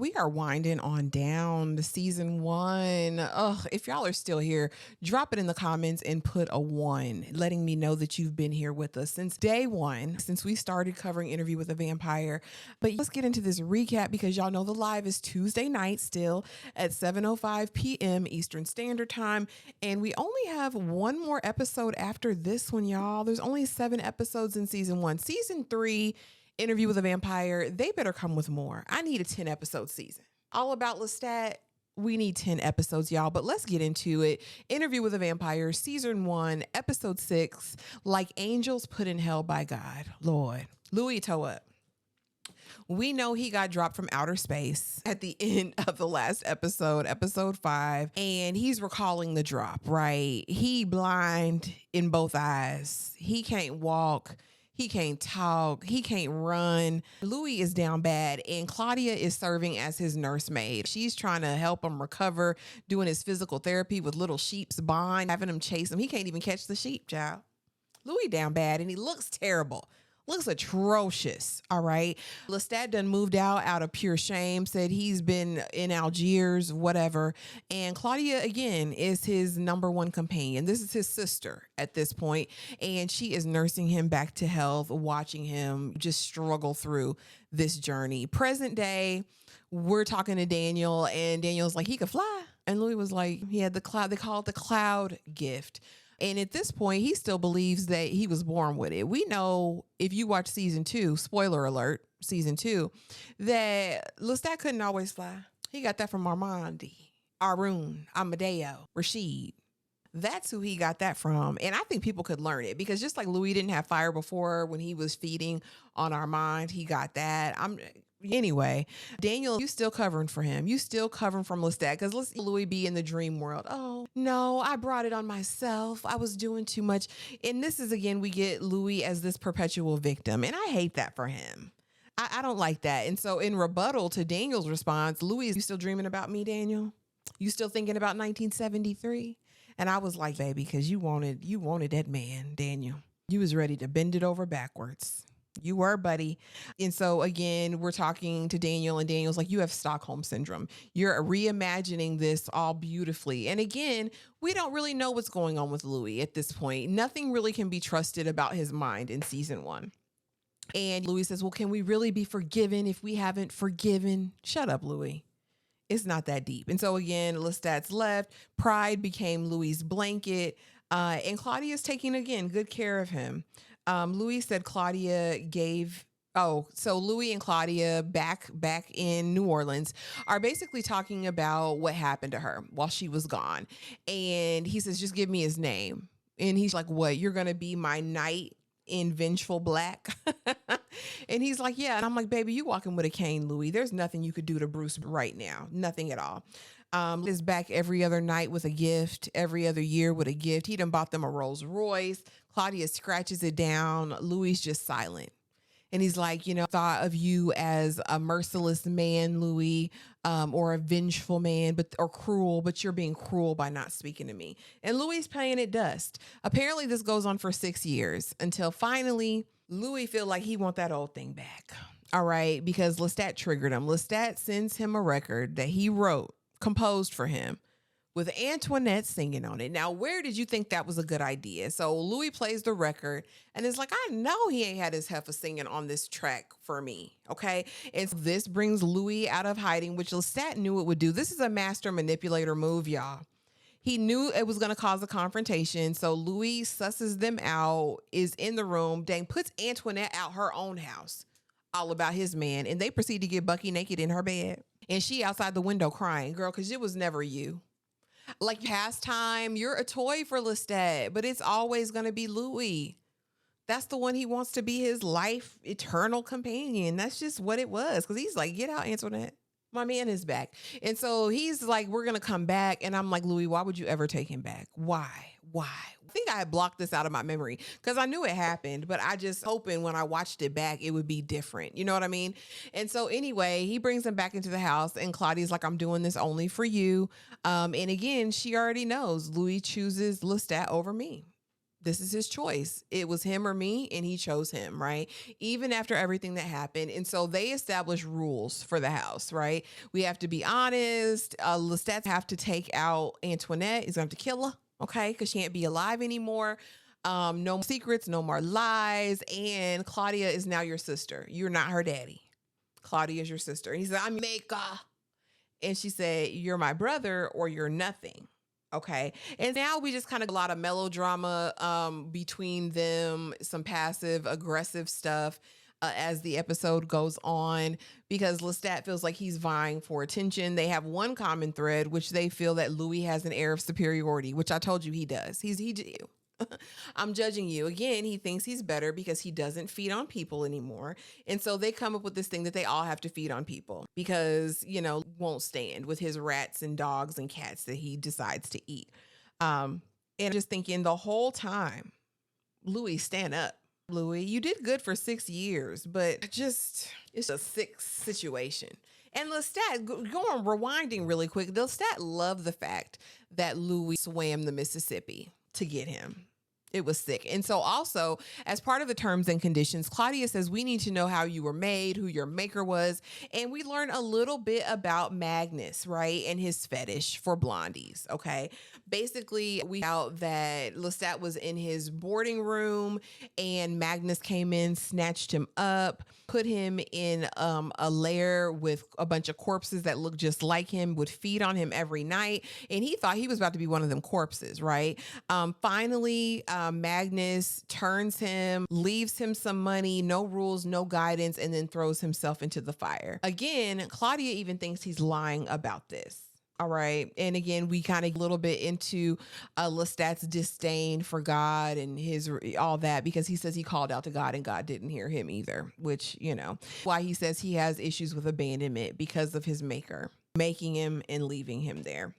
We are winding on down to season one. Ugh, if y'all are still here, drop it in the comments and put a one, letting me know that you've been here with us since day one, since we started covering Interview with a Vampire. But let's get into this recap because y'all know the live is Tuesday night still at 7:05 p.m. Eastern Standard Time. And we only have one more episode after this one, y'all. There's only 7 episodes in season one. Season 3, Interview with a Vampire, they better come with more. I need a 10 episode season. All about Lestat, we need 10 episodes, y'all. But let's get into it. Interview with a Vampire, season 1, episode 6, Like Angels Put in Hell by God. Lord. Louis, toe up. We know he got dropped from outer space at the end of the last episode, episode 5, and he's recalling the drop, right? He blind in both eyes. He can't walk. He can't talk. He can't run. Louis is down bad, and Claudia is serving as his nursemaid. She's trying to help him recover, doing his physical therapy with little sheep's bond, having him chase him. He can't even catch the sheep, child. Louis down bad, and he looks terrible. Looks atrocious, all right? Lestat done moved out of pure shame, said he's been in Algiers, whatever. And Claudia, again, is his number one companion. This is his sister at this point, and she is nursing him back to health, watching him just struggle through this journey. Present day, we're talking to Daniel, and Daniel's like, he could fly. And Louis was like, he had the cloud. They call it the cloud gift. And at this point, he still believes that he was born with it. We know, if you watch season 2, spoiler alert, season 2, that Lestat couldn't always fly. He got that from Armandi, Arun, Amadeo, Rashid. That's who he got that from. And I think people could learn it because just like Louis didn't have fire before when he was feeding on Armand, he got that. Anyway, Daniel, you still covering for him. You still covering from Lestat because let's Louis be in the dream world. Oh, no, I brought it on myself. I was doing too much. And this is, again, we get Louis as this perpetual victim. And I hate that for him. I don't like that. And so in rebuttal to Daniel's response, Louis, you still dreaming about me, Daniel? You still thinking about 1973? And I was like, baby, because you wanted that man, Daniel. You was ready to bend it over backwards. You were, buddy. And so again, we're talking to Daniel, and Daniel's like, you have Stockholm syndrome. You're reimagining this all beautifully. And again, we don't really know what's going on with Louis at this point. Nothing really can be trusted about his mind in season 1. And Louis says, well, can we really be forgiven if we haven't forgiven? Shut up, Louis. It's not that deep. And so again, Lestat's left. Pride became Louis' blanket. And Claudia's taking, again, good care of him. Louis said Claudia gave... Oh, so Louis and Claudia back in New Orleans are basically talking about what happened to her while she was gone. And he says, just give me his name. And he's like, what? You're going to be my knight in Vengeful Black? And he's like, yeah. And I'm like, baby, you walking with a cane, Louis. There's nothing you could do to Bruce right now. Nothing at all. Is back every other night with a gift, every other year with a gift. He done bought them a Rolls Royce. Claudia scratches it down. Louis just silent. And he's like, thought of you as a merciless man, Louis, or a vengeful man, or cruel, but you're being cruel by not speaking to me. And Louis paying it dust. Apparently this goes on for 6 years until finally Louis feel like he want that old thing back. All right. Because Lestat triggered him. Lestat sends him a record that he composed for him with Antoinette singing on it. Now, where did you think that was a good idea? So Louis plays the record and it's like, I know he ain't had his heifer singing on this track for me. Okay. And so this brings Louis out of hiding, which Lestat knew it would do. This is a master manipulator move, y'all. He knew it was going to cause a confrontation. So Louis susses them out, is in the room, puts Antoinette out her own house, all about his man. And they proceed to get Bucky naked in her bed. And she outside the window crying, girl, because it was never you. Like pastime, you're a toy for Lestat, but it's always going to be Louis. That's the one he wants to be his life eternal companion. That's just what it was. Because he's like, get out, Antoinette. My man is back. And so he's like, we're going to come back. And I'm like, Louis, why would you ever take him back? Why? I think I had blocked this out of my memory because I knew it happened, but I just hoping when I watched it back, it would be different. You know what I mean? And so anyway, he brings him back into the house and Claudia's like, I'm doing this only for you. And again, she already knows Louis chooses Lestat over me. This is his choice. It was him or me, and he chose him, right? Even after everything that happened. And so they established rules for the house, right? We have to be honest. Lestat have to take out Antoinette. He's going to have to kill her, okay? Because she can't be alive anymore. No more secrets, no more lies. And Claudia is now your sister. You're not her daddy. Claudia is your sister. And he said, I'm Maker. And she said, you're my brother or you're nothing. Okay. And now we just kind of a lot of melodrama between them, some passive aggressive stuff as the episode goes on, because Lestat feels like he's vying for attention. They have one common thread, which they feel that Louis has an air of superiority, which I told you he does. I'm judging you. Again, he thinks he's better because he doesn't feed on people anymore. And so they come up with this thing that they all have to feed on people because, won't stand with his rats and dogs and cats that he decides to eat. And just thinking the whole time, Louis, stand up. Louis, you did good for 6 years, but it's a sick situation. And Lestat, rewinding really quick, Lestat loved the fact that Louis swam the Mississippi to get him. It was sick. And so also, as part of the terms and conditions, Claudia says, we need to know how you were made, who your maker was. And we learn a little bit about Magnus, right? And his fetish for blondies, okay? Basically, we found that Lestat was in his boarding room and Magnus came in, snatched him up, put him in a lair with a bunch of corpses that looked just like him, would feed on him every night. And he thought he was about to be one of them corpses, right? Finally, Magnus turns him, leaves him some money, no rules, no guidance, and then throws himself into the fire. Again, Claudia even thinks he's lying about this. All right. And again, we kind of a little bit into Lestat's disdain for God and his all that, because he says he called out to God and God didn't hear him either, which, why he says he has issues with abandonment because of his maker making him and leaving him there.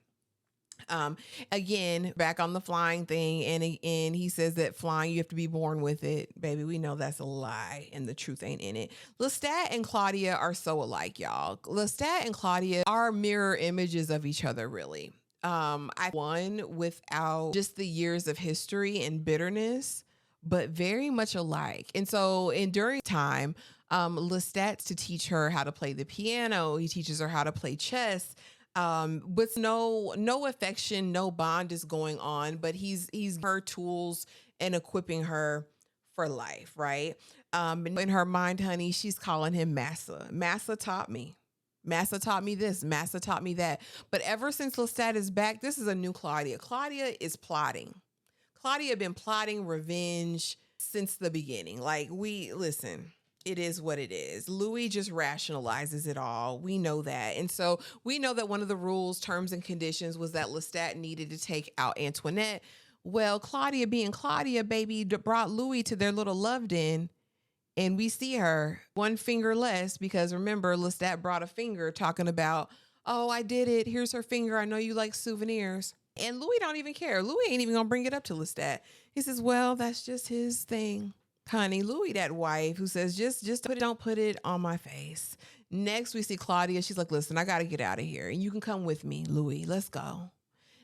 Again, back on the flying thing. And he says that flying, you have to be born with it. Baby, we know that's a lie and the truth ain't in it. Lestat and Claudia are so alike, y'all. Lestat and Claudia are mirror images of each other, really. One without just the years of history and bitterness, but very much alike. And so during time, Lestat's to teach her how to play the piano. He teaches her how to play chess. With no affection, no bond is going on, but he's her tools and equipping her for life, right? In her mind, honey, she's calling him Massa. Massa taught me. Massa taught me this. Massa taught me that. But ever since Lestat is back, this is a new Claudia. Claudia is plotting. Claudia been plotting revenge since the beginning. Listen. It is what it is. Louis just rationalizes it all. We know that. And so we know that one of the rules, terms, and conditions was that Lestat needed to take out Antoinette. Well, Claudia being Claudia, baby, brought Louis to their little love den. And we see her one finger less because remember, Lestat brought a finger talking about, oh, I did it. Here's her finger. I know you like souvenirs. And Louis don't even care. Louis ain't even going to bring it up to Lestat. He says, well, that's just his thing. Honey, Louis, that wife who says, just don't put it on my face. Next, we see Claudia. She's like, listen, I got to get out of here. And you can come with me, Louis. Let's go.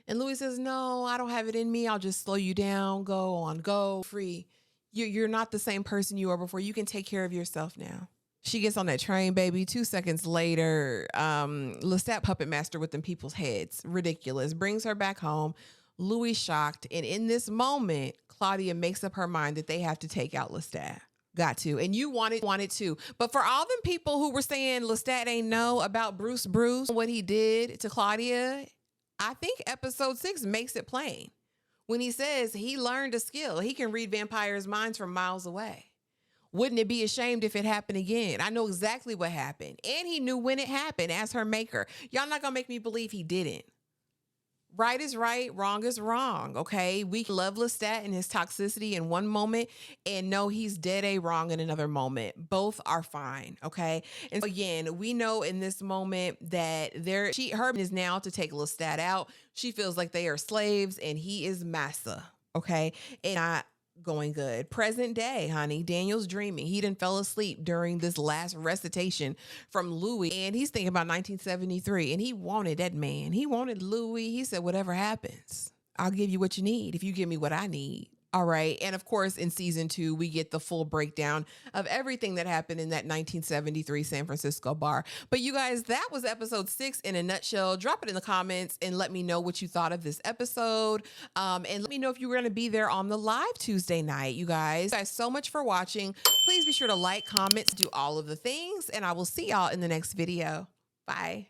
And Louis says, no, I don't have it in me. I'll just slow you down. Go free. You're not the same person you were before. You can take care of yourself now. She gets on that train, baby. 2 seconds later, Lestat puppet master with them people's heads. Ridiculous. Brings her back home. Louis shocked. And in this moment, Claudia makes up her mind that they have to take out Lestat. Got to. And you wanted to. But for all them people who were saying Lestat ain't know about Bruce, what he did to Claudia, I think episode 6 makes it plain. When he says he learned a skill, he can read vampires' minds from miles away. Wouldn't it be ashamed if it happened again? I know exactly what happened. And he knew when it happened as her maker. Y'all not going to make me believe he didn't. Right is right, wrong is wrong, okay? We love Lestat and his toxicity in one moment and know he's dead wrong in another moment. Both are fine, okay? And so again, we know in this moment that her is now to take Lestat out. She feels like they are slaves and he is massa, okay? And not going good. Present day, honey. Daniel's dreaming. He done fell asleep during this last recitation from Louis. And he's thinking about 1973. And he wanted that man. He wanted Louis. He said, whatever happens, I'll give you what you need if you give me what I need. All right. And of course, in season 2, we get the full breakdown of everything that happened in that 1973 San Francisco bar. But you guys, that was episode 6 in a nutshell. Drop it in the comments and let me know what you thought of this episode. And let me know if you were going to be there on the live Tuesday night, you guys. Thank you guys so much for watching. Please be sure to like, comment, do all of the things, and I will see y'all in the next video. Bye.